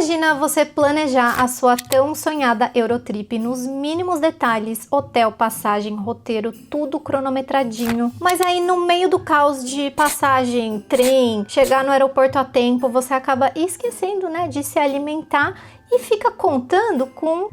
Imagina você planejar a sua tão sonhada Eurotrip nos mínimos detalhes, hotel, passagem, roteiro, tudo cronometradinho. Mas aí no meio do caos de passagem, trem, chegar no aeroporto a tempo, você acaba esquecendo, né, de se alimentar e fica contando com,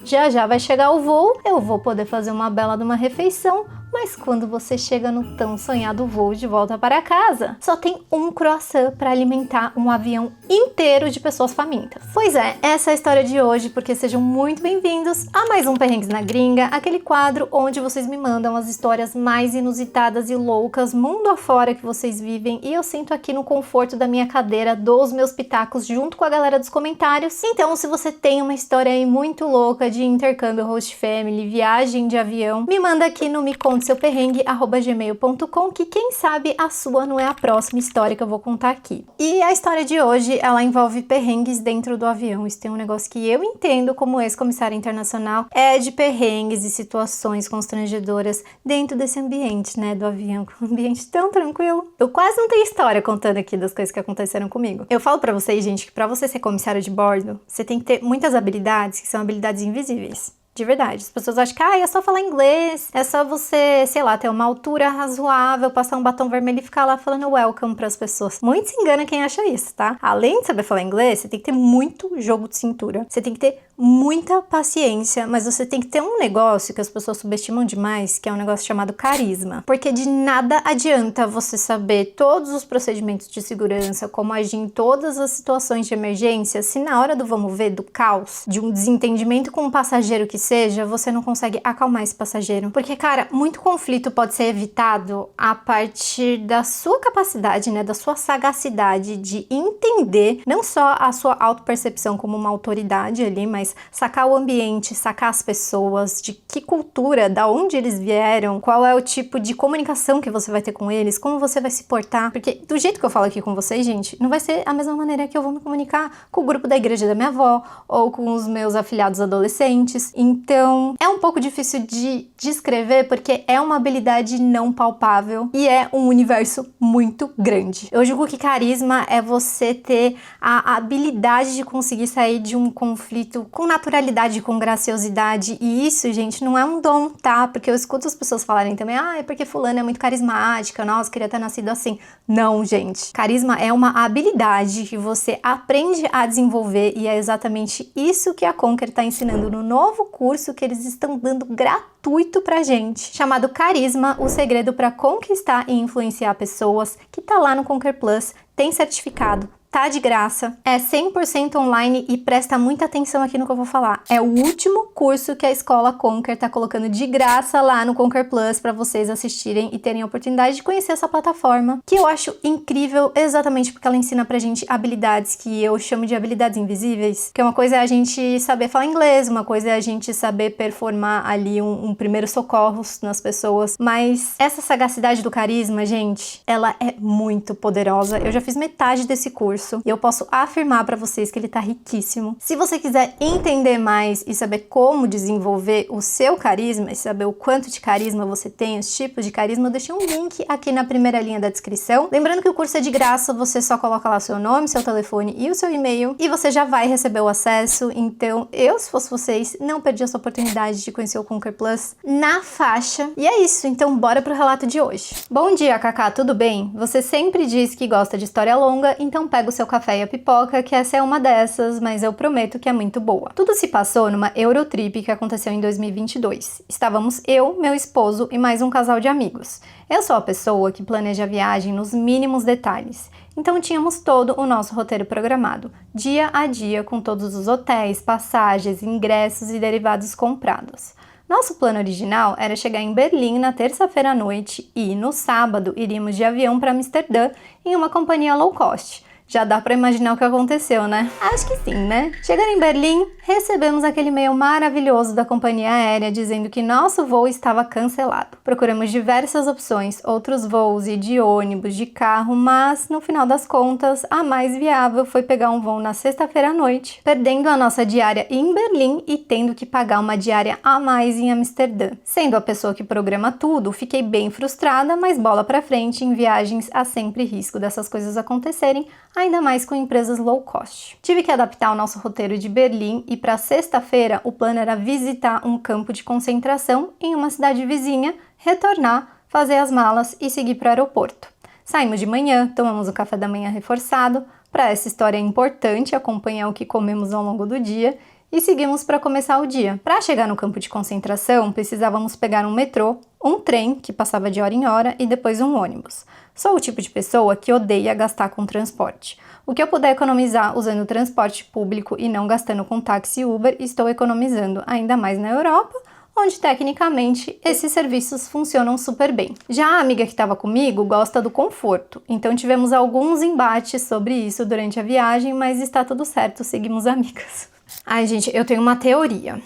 já vai chegar o voo, eu vou poder fazer uma bela de uma refeição. Mas quando você chega no tão sonhado voo de volta para casa, só tem um croissant para alimentar um avião inteiro de pessoas famintas. Pois é, essa é a história de hoje, porque sejam muito bem-vindos a mais um Perrengues na Gringa, aquele quadro onde vocês me mandam as histórias mais inusitadas e loucas mundo afora que vocês vivem, e eu sinto aqui no conforto da minha cadeira, dou os meus pitacos junto com a galera dos comentários. Então, se você tem uma história aí muito louca de intercâmbio host family, viagem de avião, me manda aqui no Me Conte Seu Perrengue @gmail.com, que quem sabe a sua não é a próxima história que eu vou contar aqui. E a história de hoje, ela envolve perrengues dentro do avião. Isso tem um negócio que eu entendo como ex-comissária internacional, é de perrengues e situações constrangedoras dentro desse ambiente, né, do avião, um ambiente tão tranquilo. Eu quase não tenho história contando aqui das coisas que aconteceram comigo. Eu falo pra vocês, gente, que pra você ser comissário de bordo, você tem que ter muitas habilidades que são habilidades invisíveis. De verdade. As pessoas acham que é só falar inglês, é só você, sei lá, ter uma altura razoável, passar um batom vermelho e ficar lá falando welcome pras pessoas. Muito se engana quem acha isso, tá? Além de saber falar inglês, você tem que ter muito jogo de cintura. Você tem que ter muita paciência, mas você tem que ter um negócio que as pessoas subestimam demais, que é um negócio chamado carisma. Porque de nada adianta você saber todos os procedimentos de segurança, como agir em todas as situações de emergência, se na hora do vamos ver, do caos, de um desentendimento com um passageiro que seja, você não consegue acalmar esse passageiro. Porque, cara, muito conflito pode ser evitado a partir da sua capacidade, né, da sua sagacidade de entender não só a sua autopercepção como uma autoridade ali, mas sacar o ambiente, sacar as pessoas, de que cultura, da onde eles vieram, qual é o tipo de comunicação que você vai ter com eles, como você vai se portar. Porque do jeito que eu falo aqui com vocês, gente, não vai ser a mesma maneira que eu vou me comunicar com o grupo da igreja da minha avó ou com os meus afilhados adolescentes. Então, é um pouco difícil de descrever porque é uma habilidade não palpável e é um universo muito grande. Eu julgo que carisma é você ter a habilidade de conseguir sair de um conflito com naturalidade, com graciosidade, e isso, gente, não é um dom, tá? Porque eu escuto as pessoas falarem também, é porque fulana é muito carismática, nossa, queria ter nascido assim. Não, gente. Carisma é uma habilidade que você aprende a desenvolver e é exatamente isso que a Conquer tá ensinando no novo curso que eles estão dando gratuito pra gente, chamado Carisma, o segredo para conquistar e influenciar pessoas, que tá lá no Conquer Plus, tem certificado, tá de graça, é 100% online e presta muita atenção aqui no que eu vou falar. É o último curso que a escola Conquer tá colocando de graça lá no Conquer Plus para vocês assistirem e terem a oportunidade de conhecer essa plataforma, que eu acho incrível exatamente porque ela ensina pra gente habilidades que eu chamo de habilidades invisíveis, que uma coisa é a gente saber falar inglês, uma coisa é a gente saber performar ali um primeiro socorros nas pessoas, mas essa sagacidade do carisma, gente, ela é muito poderosa. Eu já fiz metade desse curso e eu posso afirmar para vocês que ele tá riquíssimo. Se você quiser entender mais e saber como desenvolver o seu carisma e saber o quanto de carisma você tem, os tipos de carisma, eu deixei um link aqui na primeira linha da descrição. Lembrando que o curso é de graça, você só coloca lá seu nome, seu telefone e o seu e-mail e você já vai receber o acesso. Então, eu, se fosse vocês, não perdi essa oportunidade de conhecer o Conquer Plus na faixa. E é isso, então bora pro relato de hoje. Bom dia, Cacá, tudo bem? Você sempre diz que gosta de história longa, então pega o seu café e a pipoca, que essa é uma dessas, mas eu prometo que é muito boa. Tudo se passou numa Eurotrip que aconteceu em 2022. Estávamos eu, meu esposo e mais um casal de amigos. Eu sou a pessoa que planeja a viagem nos mínimos detalhes. Então tínhamos todo o nosso roteiro programado, dia a dia, com todos os hotéis, passagens, ingressos e derivados comprados. Nosso plano original era chegar em Berlim na terça-feira à noite e, no sábado, iríamos de avião para Amsterdã em uma companhia low cost. Já dá pra imaginar o que aconteceu, né? Acho que sim, né? Chegando em Berlim, recebemos aquele e-mail maravilhoso da companhia aérea dizendo que nosso voo estava cancelado. Procuramos diversas opções, outros voos e de ônibus, de carro, mas no final das contas, a mais viável foi pegar um voo na sexta-feira à noite, perdendo a nossa diária em Berlim e tendo que pagar uma diária a mais em Amsterdã. Sendo a pessoa que programa tudo, fiquei bem frustrada, mas bola pra frente, em viagens há sempre risco dessas coisas acontecerem, ainda mais com empresas low cost. Tive que adaptar o nosso roteiro de Berlim e para sexta-feira o plano era visitar um campo de concentração em uma cidade vizinha, retornar, fazer as malas e seguir para o aeroporto. Saímos de manhã, tomamos o café da manhã reforçado, para essa história é importante acompanhar o que comemos ao longo do dia, e seguimos para começar o dia. Para chegar no campo de concentração, precisávamos pegar um metrô, um trem, que passava de hora em hora, e depois um ônibus. Sou o tipo de pessoa que odeia gastar com transporte. O que eu puder economizar usando transporte público e não gastando com táxi e Uber, estou economizando, ainda mais na Europa, onde tecnicamente esses serviços funcionam super bem. Já a amiga que estava comigo gosta do conforto, então tivemos alguns embates sobre isso durante a viagem, mas está tudo certo, seguimos amigas. Ai, gente, eu tenho uma teoria.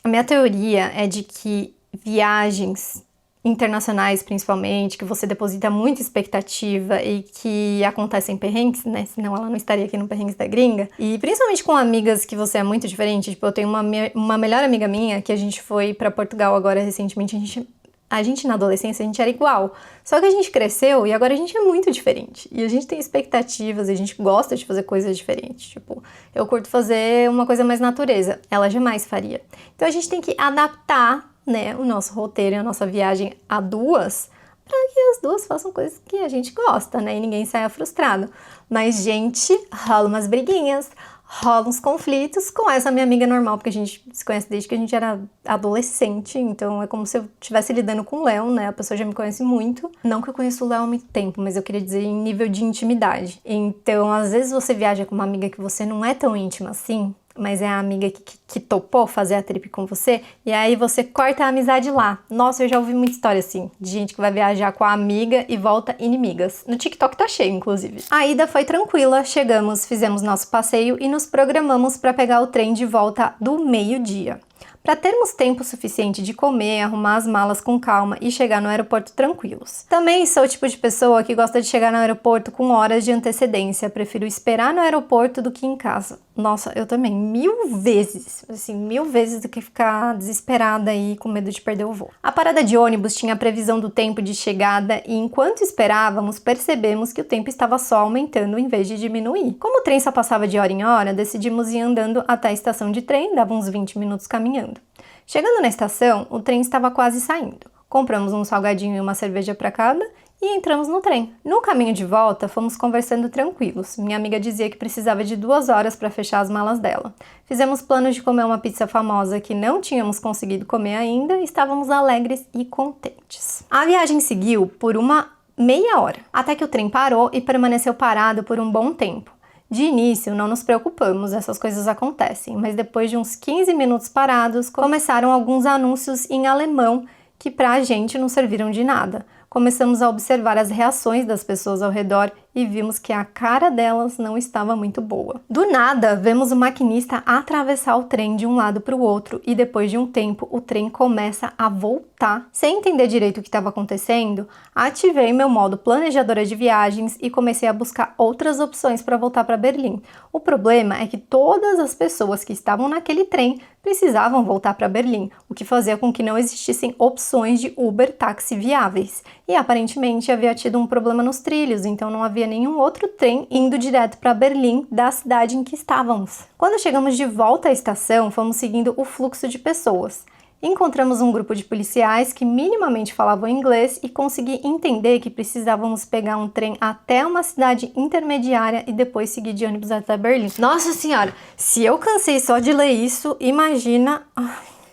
A minha teoria é de que viagens internacionais, principalmente, que você deposita muita expectativa e que acontecem perrengues, né? Senão ela não estaria aqui no Perrengues da Gringa. E principalmente com amigas que você é muito diferente. Tipo, eu tenho uma melhor amiga minha que a gente foi pra Portugal agora recentemente. A gente na adolescência, a gente era igual. Só que a gente cresceu e agora a gente é muito diferente. E a gente tem expectativas e a gente gosta de fazer coisas diferentes. Tipo, eu curto fazer uma coisa mais natureza. Ela jamais faria. Então a gente tem que adaptar, né, o nosso roteiro e a nossa viagem a duas, para que as duas façam coisas que a gente gosta, né, e ninguém saia frustrado. Mas, gente, rola umas briguinhas, rola uns conflitos com essa minha amiga normal, porque a gente se conhece desde que a gente era adolescente, então é como se eu estivesse lidando com o Léo, né, a pessoa já me conhece muito. Não que eu conheço o Léo há muito tempo, mas eu queria dizer em nível de intimidade. Então, às vezes você viaja com uma amiga que você não é tão íntima assim, mas é a amiga que topou fazer a trip com você, e aí você corta a amizade lá. Nossa, eu já ouvi muita história assim, de gente que vai viajar com a amiga e volta inimigas. No TikTok tá cheio, inclusive. A ida foi tranquila, chegamos, fizemos nosso passeio e nos programamos para pegar o trem de volta do meio-dia. Para termos tempo suficiente de comer, arrumar as malas com calma e chegar no aeroporto tranquilos. Também sou o tipo de pessoa que gosta de chegar no aeroporto com horas de antecedência, prefiro esperar no aeroporto do que em casa. Nossa, eu também, 1000 vezes, assim, 1000 vezes do que ficar desesperada e com medo de perder o voo. A parada de ônibus tinha a previsão do tempo de chegada e enquanto esperávamos, percebemos que o tempo estava só aumentando em vez de diminuir. Como o trem só passava de hora em hora, decidimos ir andando até a estação de trem, dava uns 20 minutos caminhando. Chegando na estação, o trem estava quase saindo. Compramos um salgadinho e uma cerveja para cada e entramos no trem. No caminho de volta, fomos conversando tranquilos. Minha amiga dizia que precisava de 2 horas para fechar as malas dela. Fizemos planos de comer uma pizza famosa que não tínhamos conseguido comer ainda e estávamos alegres e contentes. A viagem seguiu por uma meia hora, até que o trem parou e permaneceu parado por um bom tempo. De início, não nos preocupamos, essas coisas acontecem, mas depois de uns 15 minutos parados, começaram alguns anúncios em alemão que pra gente não serviram de nada. Começamos a observar as reações das pessoas ao redor e vimos que a cara delas não estava muito boa. Do nada, vemos o maquinista atravessar o trem de um lado para o outro e depois de um tempo o trem começa a voltar. Sem entender direito o que estava acontecendo, ativei meu modo planejadora de viagens e comecei a buscar outras opções para voltar para Berlim. O problema é que todas as pessoas que estavam naquele trem precisavam voltar para Berlim, o que fazia com que não existissem opções de Uber táxi viáveis. E aparentemente havia tido um problema nos trilhos, então não havia nenhum outro trem indo direto para Berlim da cidade em que estávamos. Quando chegamos de volta à estação, fomos seguindo o fluxo de pessoas. Encontramos um grupo de policiais que minimamente falavam inglês e consegui entender que precisávamos pegar um trem até uma cidade intermediária e depois seguir de ônibus até Berlim. Nossa senhora, se eu cansei só de ler isso, imagina...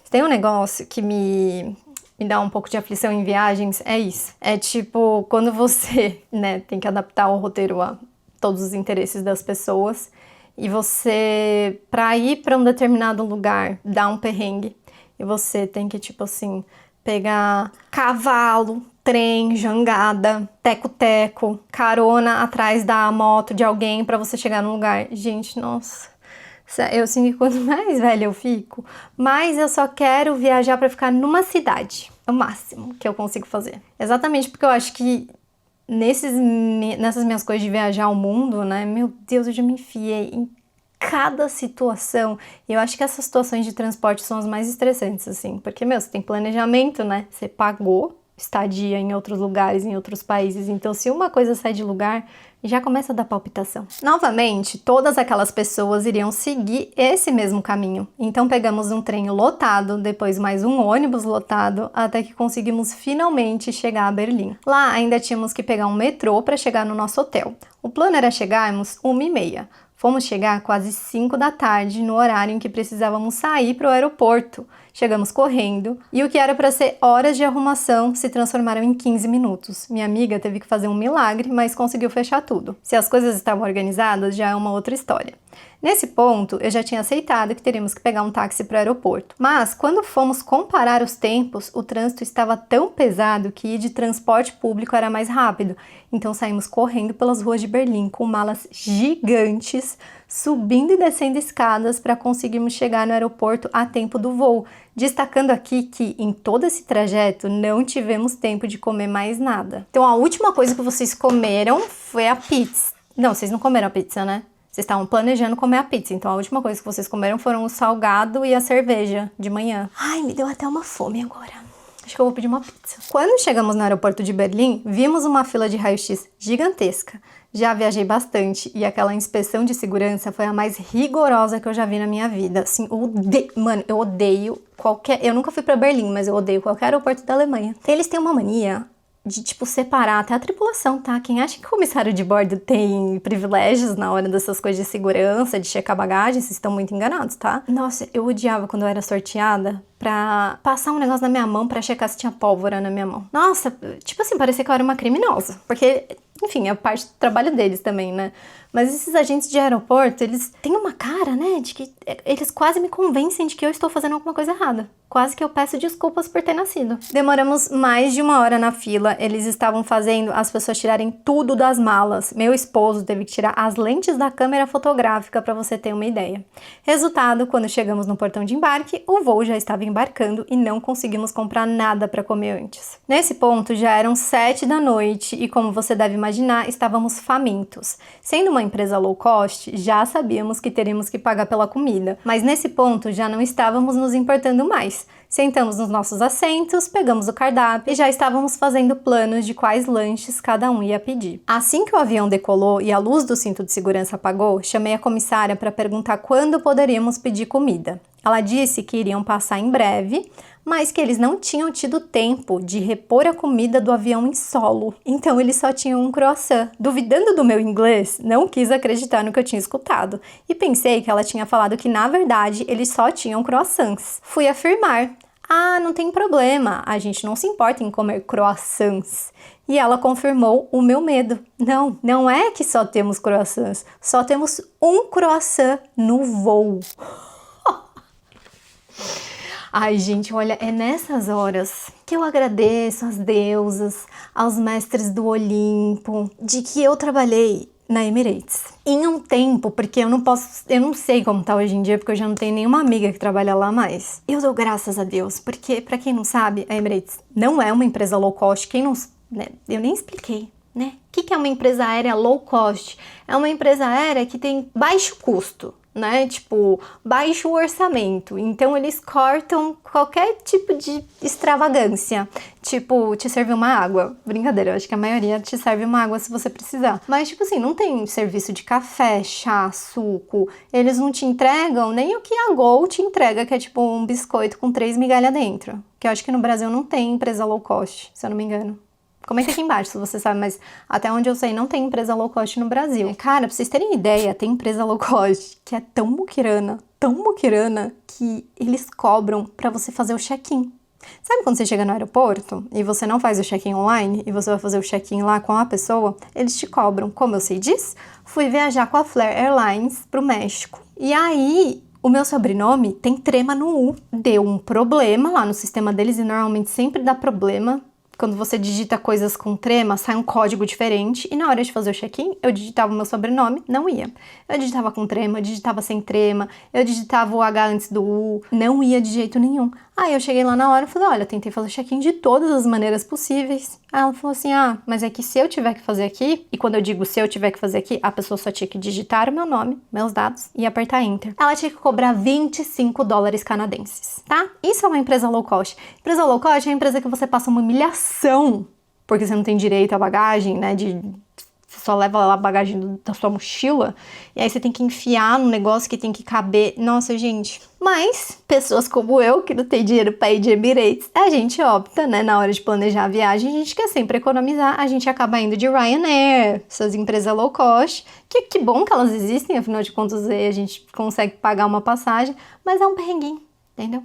Tem um negócio que me dá um pouco de aflição em viagens, é isso. É tipo, quando você, né, tem que adaptar o roteiro a todos os interesses das pessoas e você, pra ir pra um determinado lugar, dá um perrengue. E você tem que, tipo assim, pegar cavalo, trem, jangada, teco-teco, carona atrás da moto de alguém pra você chegar no lugar. Gente, nossa, eu sinto que quanto mais velha eu fico, mais eu só quero viajar pra ficar numa cidade. É o máximo que eu consigo fazer. Exatamente porque eu acho que nessas minhas coisas de viajar ao mundo, né, meu Deus, eu já me enfiei em cada situação, e eu acho que essas situações de transporte são as mais estressantes, assim, porque, meu, você tem planejamento, né, você pagou estadia em outros lugares, em outros países. Então, se uma coisa sai de lugar, já começa a dar palpitação. Novamente, todas aquelas pessoas iriam seguir esse mesmo caminho. Então, pegamos um trem lotado, depois mais um ônibus lotado, até que conseguimos finalmente chegar a Berlim. Lá, ainda tínhamos que pegar um metrô para chegar no nosso hotel. O plano era chegarmos 1h30. Fomos chegar quase 5 da tarde, no horário em que precisávamos sair para o aeroporto. Chegamos correndo e o que era para ser horas de arrumação se transformaram em 15 minutos. Minha amiga teve que fazer um milagre, mas conseguiu fechar tudo. Se as coisas estavam organizadas, já é uma outra história. Nesse ponto, eu já tinha aceitado que teríamos que pegar um táxi para o aeroporto. Mas, quando fomos comparar os tempos, o trânsito estava tão pesado que ir de transporte público era mais rápido. Então, saímos correndo pelas ruas de Berlim com malas gigantes, subindo e descendo escadas para conseguirmos chegar no aeroporto a tempo do voo. Destacando aqui que, em todo esse trajeto, não tivemos tempo de comer mais nada. Então, a última coisa que vocês comeram foi a pizza. Não, vocês não comeram a pizza, né? Vocês estavam planejando comer a pizza, então a última coisa que vocês comeram foram o salgado e a cerveja de manhã. Ai, me deu até uma fome agora. Acho que eu vou pedir uma pizza. Quando chegamos no aeroporto de Berlim, vimos uma fila de raio-x gigantesca. Já viajei bastante e aquela inspeção de segurança foi a mais rigorosa que eu já vi na minha vida. Assim, eu odeio qualquer... Eu nunca fui pra Berlim, mas eu odeio qualquer aeroporto da Alemanha. Eles têm uma mania de, tipo, separar até a tripulação, tá? Quem acha que o comissário de bordo tem privilégios na hora dessas coisas de segurança, de checar bagagem, vocês estão muito enganados, tá? Nossa, eu odiava quando eu era sorteada pra passar um negócio na minha mão pra checar se tinha pólvora na minha mão. Nossa, tipo assim, parecia que eu era uma criminosa. Porque, enfim, é parte do trabalho deles também, né? Mas esses agentes de aeroporto, eles têm uma cara, né, de que eles quase me convencem de que eu estou fazendo alguma coisa errada. Quase que eu peço desculpas por ter nascido. Demoramos mais de 1 hora na fila. Eles estavam fazendo as pessoas tirarem tudo das malas. Meu esposo teve que tirar as lentes da câmera fotográfica para você ter uma ideia. Resultado, quando chegamos no portão de embarque, o voo já estava embarcando e não conseguimos comprar nada para comer antes. Nesse ponto, já eram 7 da noite e, como você deve imaginar, estávamos famintos. Sendo uma empresa low cost, já sabíamos que teríamos que pagar pela comida. Mas nesse ponto, já não estávamos nos importando mais. Sentamos nos nossos assentos, pegamos o cardápio e já estávamos fazendo planos de quais lanches cada um ia pedir. Assim que o avião decolou e a luz do cinto de segurança apagou, chamei a comissária para perguntar quando poderíamos pedir comida. Ela disse que iriam passar em breve, mas que eles não tinham tido tempo de repor a comida do avião em solo. Então eles só tinham um croissant. Duvidando do meu inglês, não quis acreditar no que eu tinha escutado. E pensei que ela tinha falado que, na verdade, eles só tinham croissants. Fui afirmar: ah, não tem problema, a gente não se importa em comer croissants. E ela confirmou o meu medo. Não, não é que só temos croissants, só temos um croissant no voo. Ai, gente, olha, é nessas horas que eu agradeço às deusas, aos mestres do Olimpo, de que eu trabalhei na Emirates. Em um tempo, porque eu não sei como tá hoje em dia, porque eu já não tenho nenhuma amiga que trabalha lá mais. Eu dou graças a Deus, porque, pra quem não sabe, a Emirates não é uma empresa low cost. Quem não, né, eu nem expliquei, né? O que é uma empresa aérea low cost? É uma empresa aérea que tem baixo custo, né? Tipo, baixo orçamento. Então, eles cortam qualquer tipo de extravagância. Tipo, te servir uma água. Brincadeira, eu acho que a maioria te serve uma água se você precisar. Mas, tipo assim, não tem serviço de café, chá, suco. Eles não te entregam nem o que a Gol te entrega, que é tipo um biscoito com 3 migalhas dentro. Que eu acho que no Brasil não tem empresa low cost, se eu não me engano. Comenta aqui embaixo se você sabe, mas até onde eu sei não tem empresa low cost no Brasil. Cara, pra vocês terem ideia, tem empresa low cost que é tão muquirana, que eles cobram pra você fazer o check-in. Sabe quando você chega no aeroporto e você não faz o check-in online e você vai fazer o check-in lá com a pessoa? Eles te cobram. Como eu sei disso? Fui viajar com a Flair Airlines pro México. E aí, o meu sobrenome tem trema no U. Deu um problema lá no sistema deles e normalmente sempre dá problema. Quando você digita coisas com trema, sai um código diferente. E na hora de fazer o check-in, eu digitava o meu sobrenome, não ia. Eu digitava com trema, eu digitava sem trema, eu digitava o H antes do U, não ia de jeito nenhum. Aí eu cheguei lá na hora e falei, olha, tentei fazer check-in de todas as maneiras possíveis. Aí ela falou assim, mas é que se eu tiver que fazer aqui, e quando eu digo se eu tiver que fazer aqui, a pessoa só tinha que digitar o meu nome, meus dados, e apertar Enter. Ela tinha que cobrar 25 dólares canadenses, tá? Isso é uma empresa low cost. Empresa low cost é a empresa que você passa uma humilhação, porque você não tem direito à bagagem, né, você só leva lá a bagagem da sua mochila, e aí você tem que enfiar num negócio que tem que caber. Nossa, gente. Mas, pessoas como eu, que não tem dinheiro pra ir de Emirates, a gente opta, né, na hora de planejar a viagem, a gente quer sempre economizar, a gente acaba indo de Ryanair, essas empresas low cost, que bom que elas existem, afinal de contas aí a gente consegue pagar uma passagem, mas é um perrenguinho, entendeu?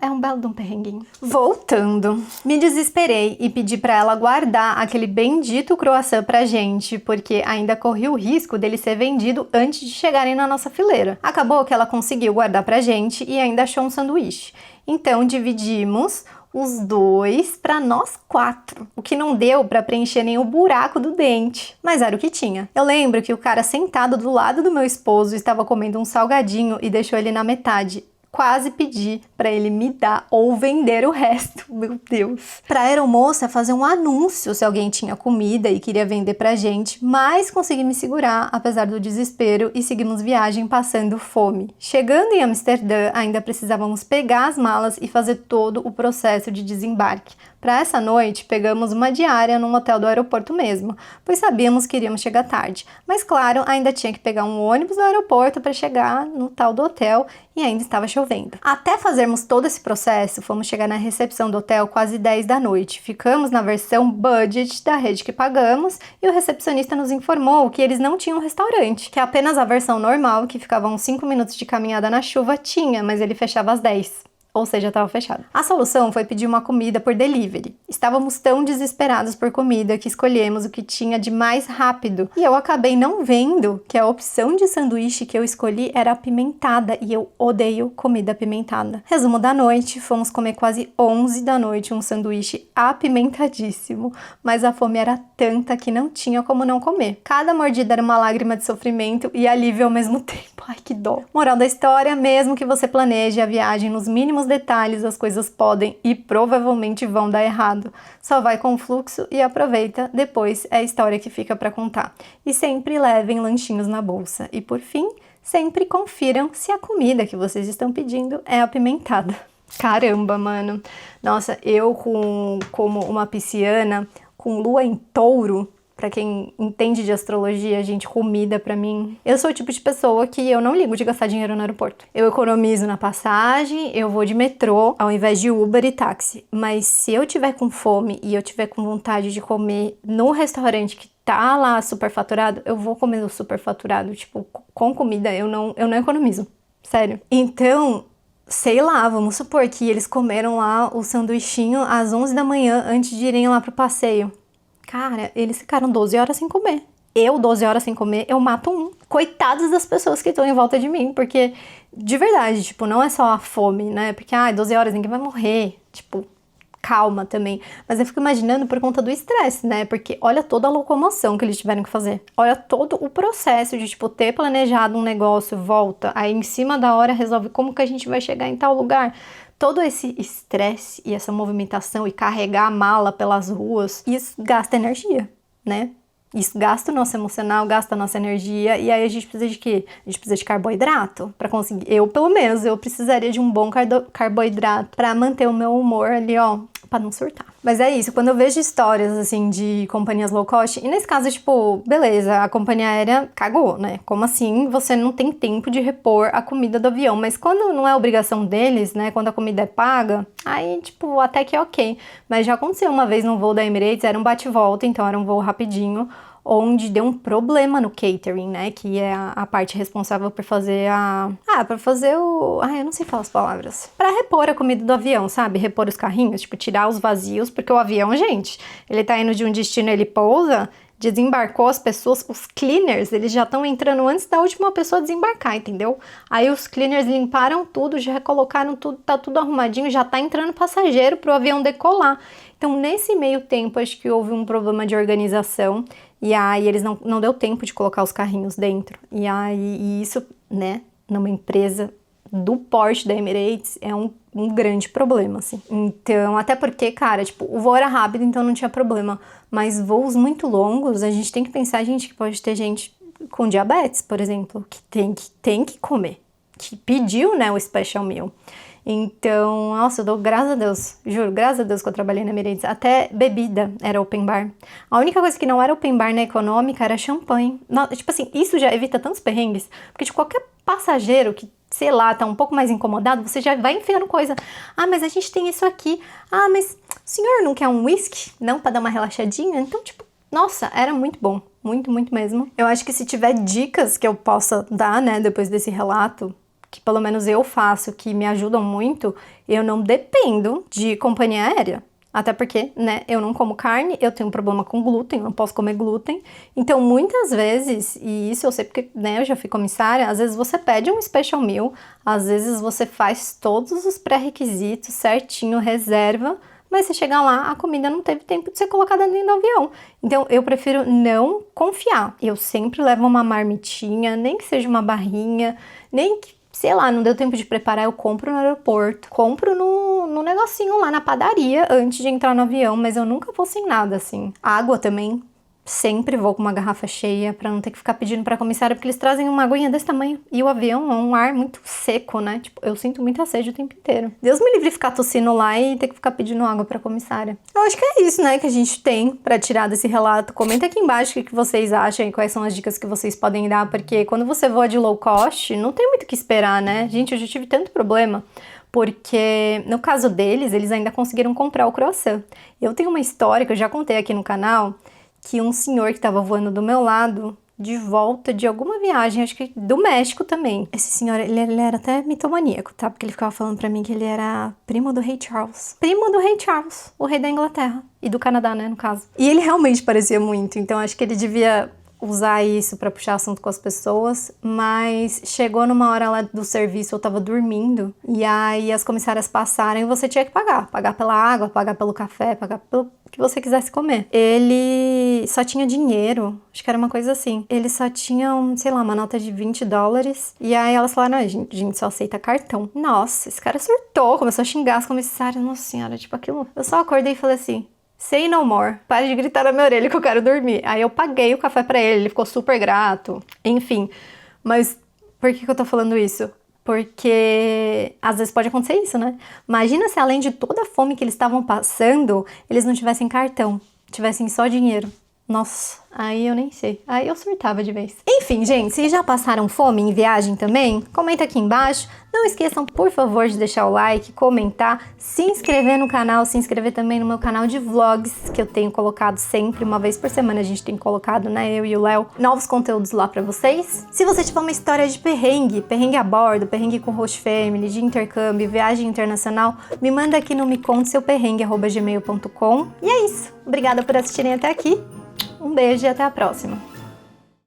É um belo de um perrenguinho. Voltando, me desesperei e pedi pra ela guardar aquele bendito croissant pra gente, porque ainda corria o risco dele ser vendido antes de chegarem na nossa fileira. Acabou que ela conseguiu guardar pra gente e ainda achou um sanduíche. Então dividimos os 2 para nós 4, o que não deu para preencher nem o buraco do dente, mas era o que tinha. Eu lembro que o cara sentado do lado do meu esposo estava comendo um salgadinho e deixou ele na metade. Quase pedi para ele me dar ou vender o resto, meu Deus. Pra aeromoça fazer um anúncio se alguém tinha comida e queria vender pra gente, mas consegui me segurar apesar do desespero e seguimos viagem passando fome. Chegando em Amsterdã, ainda precisávamos pegar as malas e fazer todo o processo de desembarque. Para essa noite, pegamos uma diária num hotel do aeroporto mesmo, pois sabíamos que iríamos chegar tarde. Mas claro, ainda tinha que pegar um ônibus do aeroporto para chegar no tal do hotel e ainda estava chovendo. Até fazermos todo esse processo, fomos chegar na recepção do hotel quase 10 da noite. Ficamos na versão budget da rede que pagamos e o recepcionista nos informou que eles não tinham restaurante, que apenas a versão normal, que ficava uns 5 minutos de caminhada na chuva, tinha, mas ele fechava às 10. Ou seja, estava fechado. A solução foi pedir uma comida por delivery. Estávamos tão desesperados por comida que escolhemos o que tinha de mais rápido. E eu acabei não vendo que a opção de sanduíche que eu escolhi era apimentada e eu odeio comida apimentada. Resumo da noite, fomos comer quase 11 da noite um sanduíche apimentadíssimo, mas a fome era tanta que não tinha como não comer. Cada mordida era uma lágrima de sofrimento e alívio ao mesmo tempo. Ai, que dó. Moral da história, mesmo que você planeje a viagem nos mínimos detalhes, as coisas podem e provavelmente vão dar errado. Só vai com o fluxo e aproveita, depois é a história que fica para contar. E sempre levem lanchinhos na bolsa. E por fim, sempre confiram se a comida que vocês estão pedindo é apimentada. Caramba, mano. Nossa, eu como uma pisciana, com lua em touro, pra quem entende de astrologia, gente, comida pra mim. Eu sou o tipo de pessoa que eu não ligo de gastar dinheiro no aeroporto. Eu economizo na passagem, eu vou de metrô ao invés de Uber e táxi. Mas se eu tiver com fome e eu tiver com vontade de comer no restaurante que tá lá superfaturado, eu vou comer no superfaturado. Tipo, com comida eu não economizo. Sério. Então, sei lá, vamos supor que eles comeram lá o sanduichinho às 11 da manhã antes de irem lá pro passeio. Cara, eles ficaram 12 horas sem comer. Eu, 12 horas sem comer, eu mato um. Coitadas das pessoas que estão em volta de mim, porque, de verdade, tipo, não é só a fome, né? Porque, 12 horas ninguém vai morrer. Tipo, calma também. Mas eu fico imaginando por conta do estresse, né? Porque olha toda a locomoção que eles tiveram que fazer. Olha todo o processo de, tipo, ter planejado um negócio, volta, aí em cima da hora resolve como que a gente vai chegar em tal lugar. Todo esse estresse e essa movimentação e carregar a mala pelas ruas, isso gasta energia, né? Isso gasta o nosso emocional, gasta a nossa energia, e aí a gente precisa de quê? A gente precisa de carboidrato para conseguir. Eu, pelo menos, eu precisaria de um bom carboidrato para manter o meu humor ali, ó, para não surtar. Mas é isso, quando eu vejo histórias, assim, de companhias low cost, e nesse caso, tipo, beleza, a companhia aérea cagou, né? Como assim você não tem tempo de repor a comida do avião? Mas quando não é obrigação deles, né, quando a comida é paga, aí, tipo, até que é ok. Mas já aconteceu uma vez no voo da Emirates, era um bate-volta, então era um voo rapidinho, onde deu um problema no catering, né, que é a parte responsável por fazer eu não sei falar as palavras. Pra repor a comida do avião, sabe? Repor os carrinhos, tipo, tirar os vazios, porque o avião, gente, ele tá indo de um destino, ele pousa, desembarcou as pessoas, os cleaners, eles já estão entrando antes da última pessoa desembarcar, entendeu? Aí os cleaners limparam tudo, já recolocaram tudo, tá tudo arrumadinho, já tá entrando passageiro pro avião decolar. Então, nesse meio tempo, acho que houve um problema de organização, e aí eles não deu tempo de colocar os carrinhos dentro. E aí isso, né, numa empresa do porte da Emirates é um grande problema, assim. Então, até porque, cara, tipo, o voo era rápido, então não tinha problema. Mas voos muito longos, a gente tem que pensar, gente, que pode ter gente com diabetes, por exemplo, que tem que comer, que pediu, né, o Special Meal. Então, nossa, eu dou graças a Deus, juro, graças a Deus que eu trabalhei na Emirates. Até bebida era open bar. A única coisa que não era open bar na econômica era champanhe. Tipo assim, isso já evita tantos perrengues, porque de qualquer passageiro que, sei lá, tá um pouco mais incomodado, você já vai enfiando coisa. Ah, mas a gente tem isso aqui. Ah, mas o senhor não quer um whisky? Não, pra dar uma relaxadinha? Então, tipo, nossa, era muito bom. Muito, muito mesmo. Eu acho que se tiver dicas que eu possa dar, né, depois desse relato, que pelo menos eu faço, que me ajudam muito, eu não dependo de companhia aérea. Até porque, né, eu não como carne, eu tenho um problema com glúten, eu não posso comer glúten. Então, muitas vezes, e isso eu sei porque, né, eu já fui comissária, às vezes você pede um special meal, às vezes você faz todos os pré-requisitos certinho, reserva, mas você chega lá, a comida não teve tempo de ser colocada dentro do avião. Então, eu prefiro não confiar. Eu sempre levo uma marmitinha, nem que seja uma barrinha, nem que, sei lá, não deu tempo de preparar, eu compro no aeroporto, compro no negocinho lá na padaria antes de entrar no avião, mas eu nunca vou sem nada, assim. Água também, sempre vou com uma garrafa cheia pra não ter que ficar pedindo pra comissária, porque eles trazem uma aguinha desse tamanho. E o avião é um ar muito seco, né? Tipo, eu sinto muita sede o tempo inteiro. Deus me livre de ficar tossindo lá e ter que ficar pedindo água pra comissária. Eu acho que é isso, né, que a gente tem pra tirar desse relato. Comenta aqui embaixo o que vocês acham e quais são as dicas que vocês podem dar, porque quando você voa de low cost, não tem muito o que esperar, né? Gente, eu já tive tanto problema. Porque, no caso deles, eles ainda conseguiram comprar o croissant. Eu tenho uma história que eu já contei aqui no canal, que um senhor que estava voando do meu lado, de volta de alguma viagem, acho que do México também. Esse senhor, ele era até mitomaníaco, tá? Porque ele ficava falando pra mim que ele era primo do rei Charles. Primo do rei Charles, o rei da Inglaterra. E do Canadá, né, no caso. E ele realmente parecia muito, então acho que ele devia usar isso pra puxar assunto com as pessoas, mas chegou numa hora lá do serviço, eu tava dormindo, e aí as comissárias passaram e você tinha que pagar pela água, pagar pelo café, pagar pelo que você quisesse comer. Ele só tinha dinheiro, acho que era uma coisa assim, ele só tinha, sei lá, uma nota de $20, e aí elas falaram, a gente só aceita cartão. Nossa, esse cara surtou, começou a xingar as comissárias, nossa senhora, tipo aquilo, eu só acordei e falei assim, say no more. Para de gritar na minha orelha que eu quero dormir. Aí eu paguei o café pra ele ficou super grato. Enfim, mas por que eu tô falando isso? Porque às vezes pode acontecer isso, né? Imagina se além de toda a fome que eles estavam passando, eles não tivessem cartão, tivessem só dinheiro. Nossa, aí eu nem sei. Aí eu surtava de vez. Enfim, gente, se já passaram fome em viagem também, comenta aqui embaixo. Não esqueçam, por favor, de deixar o like, comentar, se inscrever no canal, se inscrever também no meu canal de vlogs, que eu tenho colocado sempre, uma vez por semana a gente tem colocado, né, eu e o Léo, novos conteúdos lá pra vocês. Se você tiver uma história de perrengue a bordo, perrengue com host family, de intercâmbio, viagem internacional, me manda aqui no meconteseuperrengue@gmail.com. E é isso. Obrigada por assistirem até aqui. Um beijo e até a próxima!